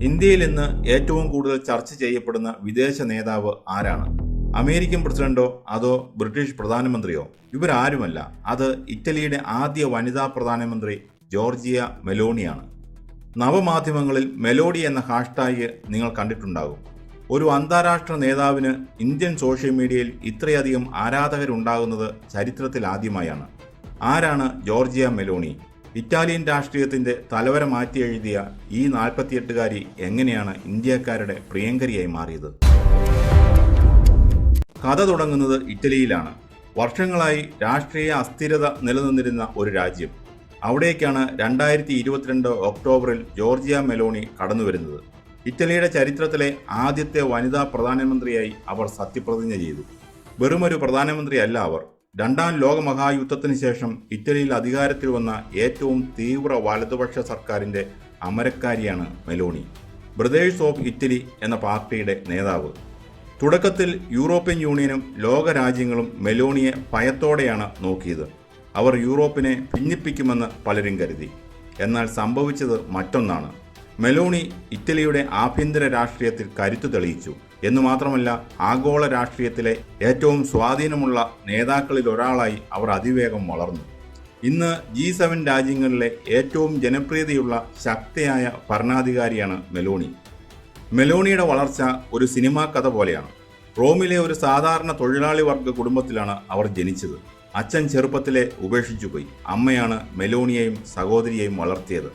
ഇന്ത്യയിൽ ഇന്ന് ഏറ്റവും കൂടുതൽ ചർച്ച ചെയ്യപ്പെടുന്ന വിദേശ നേതാവ് ആരാണ്? അമേരിക്കൻ പ്രസിഡന്റോ അതോ ബ്രിട്ടീഷ് പ്രധാനമന്ത്രിയോ? ഇവരാരുമല്ല, അത് ഇറ്റലിയുടെ ആദ്യ വനിതാ പ്രധാനമന്ത്രി ജോർജിയ മെലോണിയാണ്. നവമാധ്യമങ്ങളിൽ മെലോഡി എന്ന ഹാഷ്ടാഗ് നിങ്ങൾ കണ്ടിട്ടുണ്ടാകും. ഒരു അന്താരാഷ്ട്ര നേതാവിന് ഇന്ത്യൻ സോഷ്യൽ മീഡിയയിൽ ഇത്രയധികം ആരാധകരുണ്ടാകുന്നത് ചരിത്രത്തിൽ ആദ്യമായാണ്. ആരാണ് ജോർജിയ മെലോണി? ഇറ്റാലിയൻ രാഷ്ട്രീയത്തിന്റെ തലവര മാറ്റി എഴുതിയ ഈ 48കാരി എങ്ങനെയാണ് ഇന്ത്യക്കാരുടെ പ്രിയങ്കരിയായി മാറിയത്? കഥ തുടങ്ങുന്നത് ഇറ്റലിയിലാണ്. വർഷങ്ങളായി രാഷ്ട്രീയ അസ്ഥിരത നിലനിന്നിരുന്ന ഒരു രാജ്യം. അവിടേക്കാണ് 2022 ഒക്ടോബറിൽ ജോർജിയ മെലോണി കടന്നുവരുന്നത്. ഇറ്റലിയുടെ ചരിത്രത്തിലെ ആദ്യത്തെ വനിതാ പ്രധാനമന്ത്രിയായി അവർ സത്യപ്രതിജ്ഞ ചെയ്തു. വെറുമൊരു പ്രധാനമന്ത്രിയല്ല അവർ. രണ്ടാം ലോകമഹായുദ്ധത്തിന് ശേഷം ഇറ്റലിയിൽ അധികാരത്തിൽ വന്ന ഏറ്റവും തീവ്ര വലതുപക്ഷ സർക്കാരിന്റെ അമരക്കാരിയാണ് മെലോണി. ബ്രദേഴ്സ് ഓഫ് ഇറ്റലി എന്ന പാർട്ടിയുടെ നേതാവ്. തുടക്കത്തിൽ യൂറോപ്യൻ യൂണിയനും ലോകരാജ്യങ്ങളും മെലോണിയെ ഭയത്തോടെയാണ് നോക്കിയത്. അവർ യൂറോപ്പിനെ ഭിന്നിപ്പിക്കുമെന്ന് പലരും കരുതി. എന്നാൽ സംഭവിച്ചത് മറ്റൊന്നാണ്. മെലോണി ഇറ്റലിയുടെ ആഭ്യന്തര രാഷ്ട്രീയത്തിൽ കരുത്തു തെളിയിച്ചു എന്നു മാത്രമല്ല, ആഗോള രാഷ്ട്രീയത്തിലെ ഏറ്റവും സ്വാധീനമുള്ള നേതാക്കളിൽ ഒരാളായി അവർ അതിവേഗം വളർന്നു. ഇന്ന് G7 രാജ്യങ്ങളിലെ ഏറ്റവും ജനപ്രീതിയുള്ള ശക്തിയായ ഭരണാധികാരിയാണ് മെലോണി. മെലോണിയുടെ വളർച്ച ഒരു സിനിമാ കഥ പോലെയാണ്. റോമിലെ ഒരു സാധാരണ തൊഴിലാളി വർഗ കുടുംബത്തിലാണ് അവർ ജനിച്ചത്. അച്ഛൻ ചെറുപ്പത്തിലെ ഉപേക്ഷിച്ചുപോയി. അമ്മയാണ് മെലോണിയെയും സഹോദരിയെയും വളർത്തിയത്.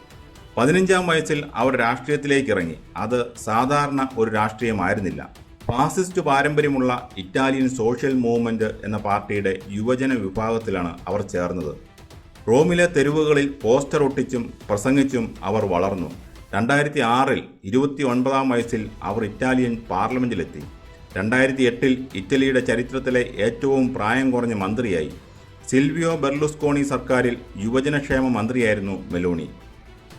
15-ാം വയസ്സിൽ അവർ രാഷ്ട്രീയത്തിലേക്ക് ഇറങ്ങി. അത് സാധാരണ ഒരു രാഷ്ട്രീയമായിരുന്നില്ല. ഫാസിസ്റ്റ് പാരമ്പര്യമുള്ള ഇറ്റാലിയൻ സോഷ്യൽ മൂവ്മെന്റ് എന്ന പാർട്ടിയുടെ യുവജന വിഭാഗത്തിലാണ് അവർ ചേർന്നത്. റോമിലെ തെരുവുകളിൽ പോസ്റ്റർ ഒട്ടിച്ചും പ്രസംഗിച്ചും അവർ വളർന്നു. 2006-ൽ 29-ാം വയസ്സിൽ അവർ ഇറ്റാലിയൻ പാർലമെന്റിലെത്തി. 2008-ൽ ഇറ്റലിയുടെ ചരിത്രത്തിലെ ഏറ്റവും പ്രായം കുറഞ്ഞ മന്ത്രിയായി. സിൽവിയോ ബെർലുസ്കോണി സർക്കാരിൽ യുവജനക്ഷേമ മന്ത്രിയായിരുന്നു മെലോണി.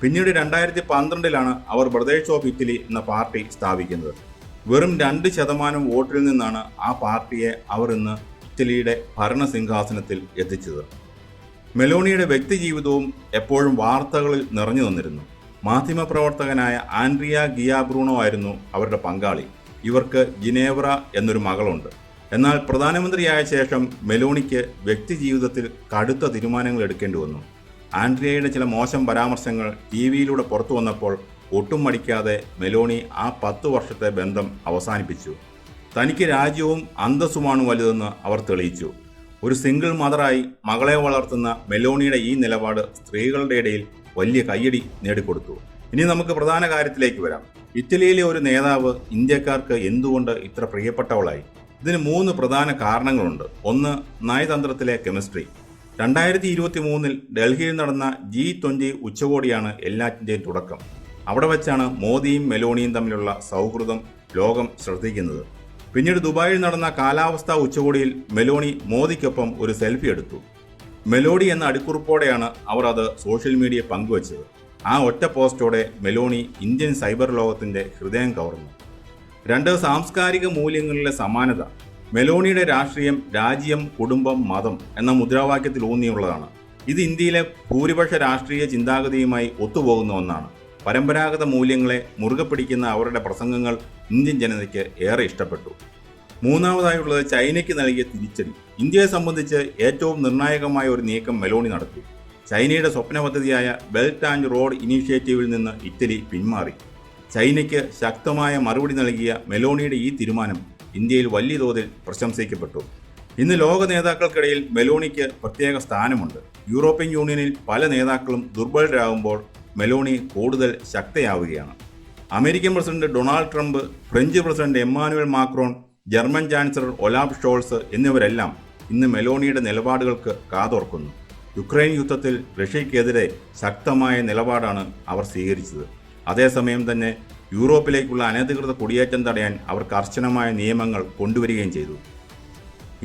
പിന്നീട് 2012-ലാണ് അവർ ബ്രദേഴ്സ് ഓഫ് ഇറ്റലി എന്ന പാർട്ടി സ്ഥാപിക്കുന്നത്. വെറും 2% വോട്ടിൽ നിന്നാണ് ആ പാർട്ടിയെ അവർ ഇന്ന് ഇറ്റലിയുടെ ഭരണസിംഹാസനത്തിൽ എത്തിച്ചത്. മെലോണിയുടെ വ്യക്തിജീവിതവും എപ്പോഴും വാർത്തകളിൽ നിറഞ്ഞു നിന്നിരുന്നു. മാധ്യമപ്രവർത്തകനായ ആൻഡ്രിയ ഗിയാബ്രൂണോ ആയിരുന്നു അവരുടെ പങ്കാളി. ഇവർക്ക് ജിനേവ്ര എന്നൊരു മകളുണ്ട്. എന്നാൽ പ്രധാനമന്ത്രിയായ ശേഷം മെലോണിക്ക് വ്യക്തിജീവിതത്തിൽ കടുത്ത തീരുമാനങ്ങൾ എടുക്കേണ്ടി വന്നു. ആൻഡ്രിയയുടെ ചില മോശം പരാമർശങ്ങൾ TV-യിലൂടെ പുറത്തു വന്നപ്പോൾ ഒട്ടും മടിക്കാതെ മെലോണി ആ 10 വർഷത്തെ ബന്ധം അവസാനിപ്പിച്ചു. തനിക്ക് രാജ്യവും അന്തസ്സുമാണ് വലുതെന്ന് അവർ തെളിയിച്ചു. ഒരു സിംഗിൾ മദറായി മകളെ വളർത്തുന്ന മെലോണിയുടെ ഈ നിലപാട് സ്ത്രീകളുടെ ഇടയിൽ വലിയ കയ്യടി നേടിക്കൊടുത്തു. ഇനി നമുക്ക് പ്രധാന കാര്യത്തിലേക്ക് വരാം. ഇറ്റലിയിലെ ഒരു നേതാവ് ഇന്ത്യക്കാർക്ക് എന്തുകൊണ്ട് ഇത്ര പ്രിയപ്പെട്ടവളായി? ഇതിന് 3 പ്രധാന കാരണങ്ങളുണ്ട്. ഒന്ന്, നയതന്ത്രത്തിലെ കെമിസ്ട്രി. 2023-ൽ ഡൽഹിയിൽ നടന്ന G20 ഉച്ചകോടിയാണ് എല്ലാറ്റിൻ്റെയും തുടക്കം. അവിടെ വെച്ചാണ് മോദിയും മെലോണിയും തമ്മിലുള്ള സൗഹൃദം ലോകം ശ്രദ്ധിക്കുന്നത്. പിന്നീട് ദുബായിൽ നടന്ന കാലാവസ്ഥാ ഉച്ചകോടിയിൽ മെലോണി മോദിക്കൊപ്പം ഒരു സെൽഫി എടുത്തു. മെലോഡി എന്ന അടിക്കുറിപ്പോടെയാണ് അവർ അത് സോഷ്യൽ മീഡിയ പങ്കുവച്ചത്. ആ ഒറ്റ പോസ്റ്റോടെ മെലോണി ഇന്ത്യൻ സൈബർ ലോകത്തിന്റെ ഹൃദയം കവർന്നു. 2, സാംസ്കാരിക മൂല്യങ്ങളിലെ സമാനത. മെലോണിയുടെ രാഷ്ട്രീയം രാജ്യം, കുടുംബം, മതം എന്ന മുദ്രാവാക്യത്തിൽ ഊന്നിയുള്ളതാണ്. ഇത് ഇന്ത്യയിലെ ഭൂരിപക്ഷ രാഷ്ട്രീയ ചിന്താഗതിയുമായി ഒത്തുപോകുന്ന ഒന്നാണ്. പരമ്പരാഗത മൂല്യങ്ങളെ മുറുകെ പിടിക്കുന്ന അവരുടെ പ്രസംഗങ്ങൾ ഇന്ത്യൻ ജനതയ്ക്ക് ഏറെ ഇഷ്ടപ്പെട്ടു. മൂന്നാമതായുള്ളത് ചൈനയ്ക്ക് നൽകിയ തിരിച്ചടി. ഇന്ത്യയെ സംബന്ധിച്ച് ഏറ്റവും നിർണായകമായ ഒരു നീക്കം മെലോണി നടത്തി. ചൈനയുടെ സ്വപ്ന പദ്ധതിയായ ബെൽറ്റ് ആൻഡ് റോഡ് ഇനീഷ്യേറ്റീവിൽ നിന്ന് ഇറ്റലി പിന്മാറി. ചൈനയ്ക്ക് ശക്തമായ മറുപടി നൽകിയ മെലോണിയുടെ ഈ തീരുമാനം ഇന്ത്യയിൽ വലിയ തോതിൽ പ്രശംസിക്കപ്പെട്ടു. ഇന്ന് ലോക നേതാക്കൾക്കിടയിൽ മെലോണിക്ക് പ്രത്യേക സ്ഥാനമുണ്ട്. യൂറോപ്യൻ യൂണിയനിൽ പല നേതാക്കളും ദുർബലരാകുമ്പോൾ മെലോണി കൂടുതൽ ശക്തയാവുകയാണ്. American president Donald Trump, French president Emmanuel Macron, German chancellor Olaf Scholz എന്നിവരെല്ലാം ഇന്ന് മെലോണിയുടെ നിലപാടുകൾക്ക് കാതോർക്കുന്നു. യുക്രൈൻ യുദ്ധത്തിൽ റഷ്യയ്ക്കെതിരെ ശക്തമായ നിലപാടാണ് അവർ സ്വീകരിച്ചത്. അതേസമയം തന്നെ യൂറോപ്പിലേക്കുള്ള അനധികൃത കുടിയേറ്റം തടയാൻ അവർ കർശനമായ നിയമങ്ങൾ കൊണ്ടുവരികയും ചെയ്തു.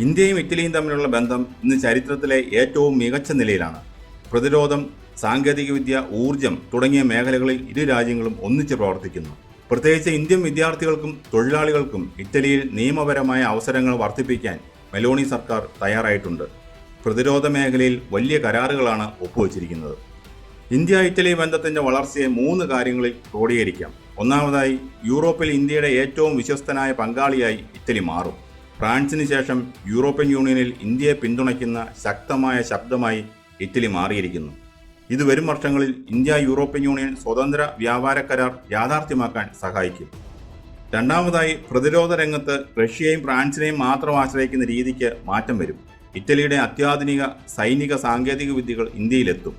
ഇന്ത്യയും ഇറ്റലിയും തമ്മിലുള്ള ബന്ധം ഇന്ന് ചരിത്രത്തിലെ ഏറ്റവും മികച്ച നിലയിലാണ്. പ്രതിരോധം, സാങ്കേതികവിദ്യ, ഊർജം തുടങ്ങിയ മേഖലകളിൽ ഇരു രാജ്യങ്ങളും ഒന്നിച്ച് പ്രവർത്തിക്കുന്നു. പ്രത്യേകിച്ച് ഇന്ത്യൻ വിദ്യാർത്ഥികൾക്കും തൊഴിലാളികൾക്കും ഇറ്റലിയിൽ നിയമപരമായ അവസരങ്ങൾ വർദ്ധിപ്പിക്കാൻ മെലോണി സർക്കാർ തയ്യാറായിട്ടുണ്ട്. പ്രതിരോധ മേഖലയിൽ വലിയ കരാറുകളാണ് ഒപ്പുവച്ചിരിക്കുന്നത്. ഇന്ത്യ ഇറ്റലി ബന്ധത്തിന്റെ വളർച്ചയെ 3 കാര്യങ്ങളിൽ ക്രോഡീകരിക്കാം. ഒന്നാമതായി, യൂറോപ്പിൽ ഇന്ത്യയുടെ ഏറ്റവും വിശ്വസ്തനായ പങ്കാളിയായി ഇറ്റലി മാറും. ഫ്രാൻസിന് ശേഷം യൂറോപ്യൻ യൂണിയനിൽ ഇന്ത്യയെ പിന്തുണയ്ക്കുന്ന ശക്തമായ ശബ്ദമായി ഇറ്റലി മാറിയിരിക്കുന്നു. ഇത് വരും വർഷങ്ങളിൽ ഇന്ത്യ യൂറോപ്യൻ യൂണിയൻ സ്വതന്ത്ര വ്യാപാര കരാർ യാഥാർത്ഥ്യമാക്കാൻ സഹായിക്കും. രണ്ടാമതായി, പ്രതിരോധ രംഗത്ത് റഷ്യയും ഫ്രാൻസിനെയും മാത്രം ആശ്രയിക്കുന്ന രീതിക്ക് മാറ്റം വരും. ഇറ്റലിയുടെ അത്യാധുനിക സൈനിക സാങ്കേതിക വിദ്യകൾ ഇന്ത്യയിലെത്തും.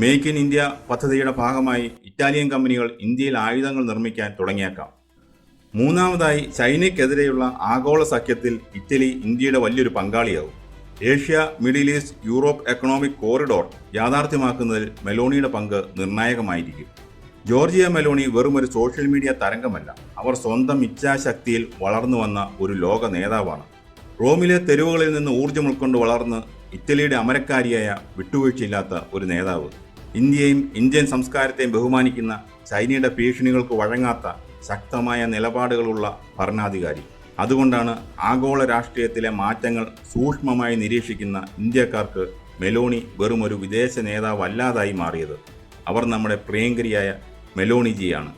മേക്ക് ഇൻ ഇന്ത്യ പദ്ധതിയുടെ ഭാഗമായി ഇറ്റാലിയൻ കമ്പനികൾ ഇന്ത്യയിൽ ആയുധങ്ങൾ നിർമ്മിക്കാൻ തുടങ്ങിയേക്കാം. മൂന്നാമതായി, ചൈനയ്ക്കെതിരെയുള്ള ആഗോള സഖ്യത്തിൽ ഇറ്റലി ഇന്ത്യയുടെ വലിയൊരു പങ്കാളിയാവും. Asia, middle east, Europe economic corridor യാഥാർത്ഥ്യമാക്കുന്നതിൽ മെലോണിയുടെ പങ്ക് നിർണായകമായിരിക്കും. ജോർജിയ മെലോണി വെറുമൊരു സോഷ്യൽ മീഡിയ തരംഗമല്ല, അവർ സ്വന്തം ഇച്ഛാശക്തിയിൽ വളർന്നു വന്ന ഒരു ലോക നേതാവാണ്. റോമിലെ തെരുവുകളിൽ നിന്ന് ഊർജ്ജം ഉൾക്കൊണ്ട് വളർന്ന് ഇറ്റലിയുടെ അമരക്കാരിയായ വിട്ടുവീഴ്ചയില്ലാത്ത ഒരു നേതാവ്. ഇന്ത്യയും ഇന്ത്യൻ സംസ്കാരത്തെയും ബഹുമാനിക്കുന്ന, ചൈനയുടെ ഭീഷണികൾക്ക് വഴങ്ങാത്ത ശക്തമായ നിലപാടുകളുള്ള ഭരണാധികാരി. അതുകൊണ്ടാണ് ആഗോള രാഷ്ട്രീയത്തിലെ മാറ്റങ്ങൾ സൂക്ഷ്മമായി നിരീക്ഷിക്കുന്ന ഇന്ത്യക്കാർക്ക് മെലോണി വെറുമൊരു വിദേശ നേതാവല്ലാതായി മാറിയത്. അവർ നമ്മുടെ പ്രിയങ്കരിയായ മെലോണിജിയാണ്.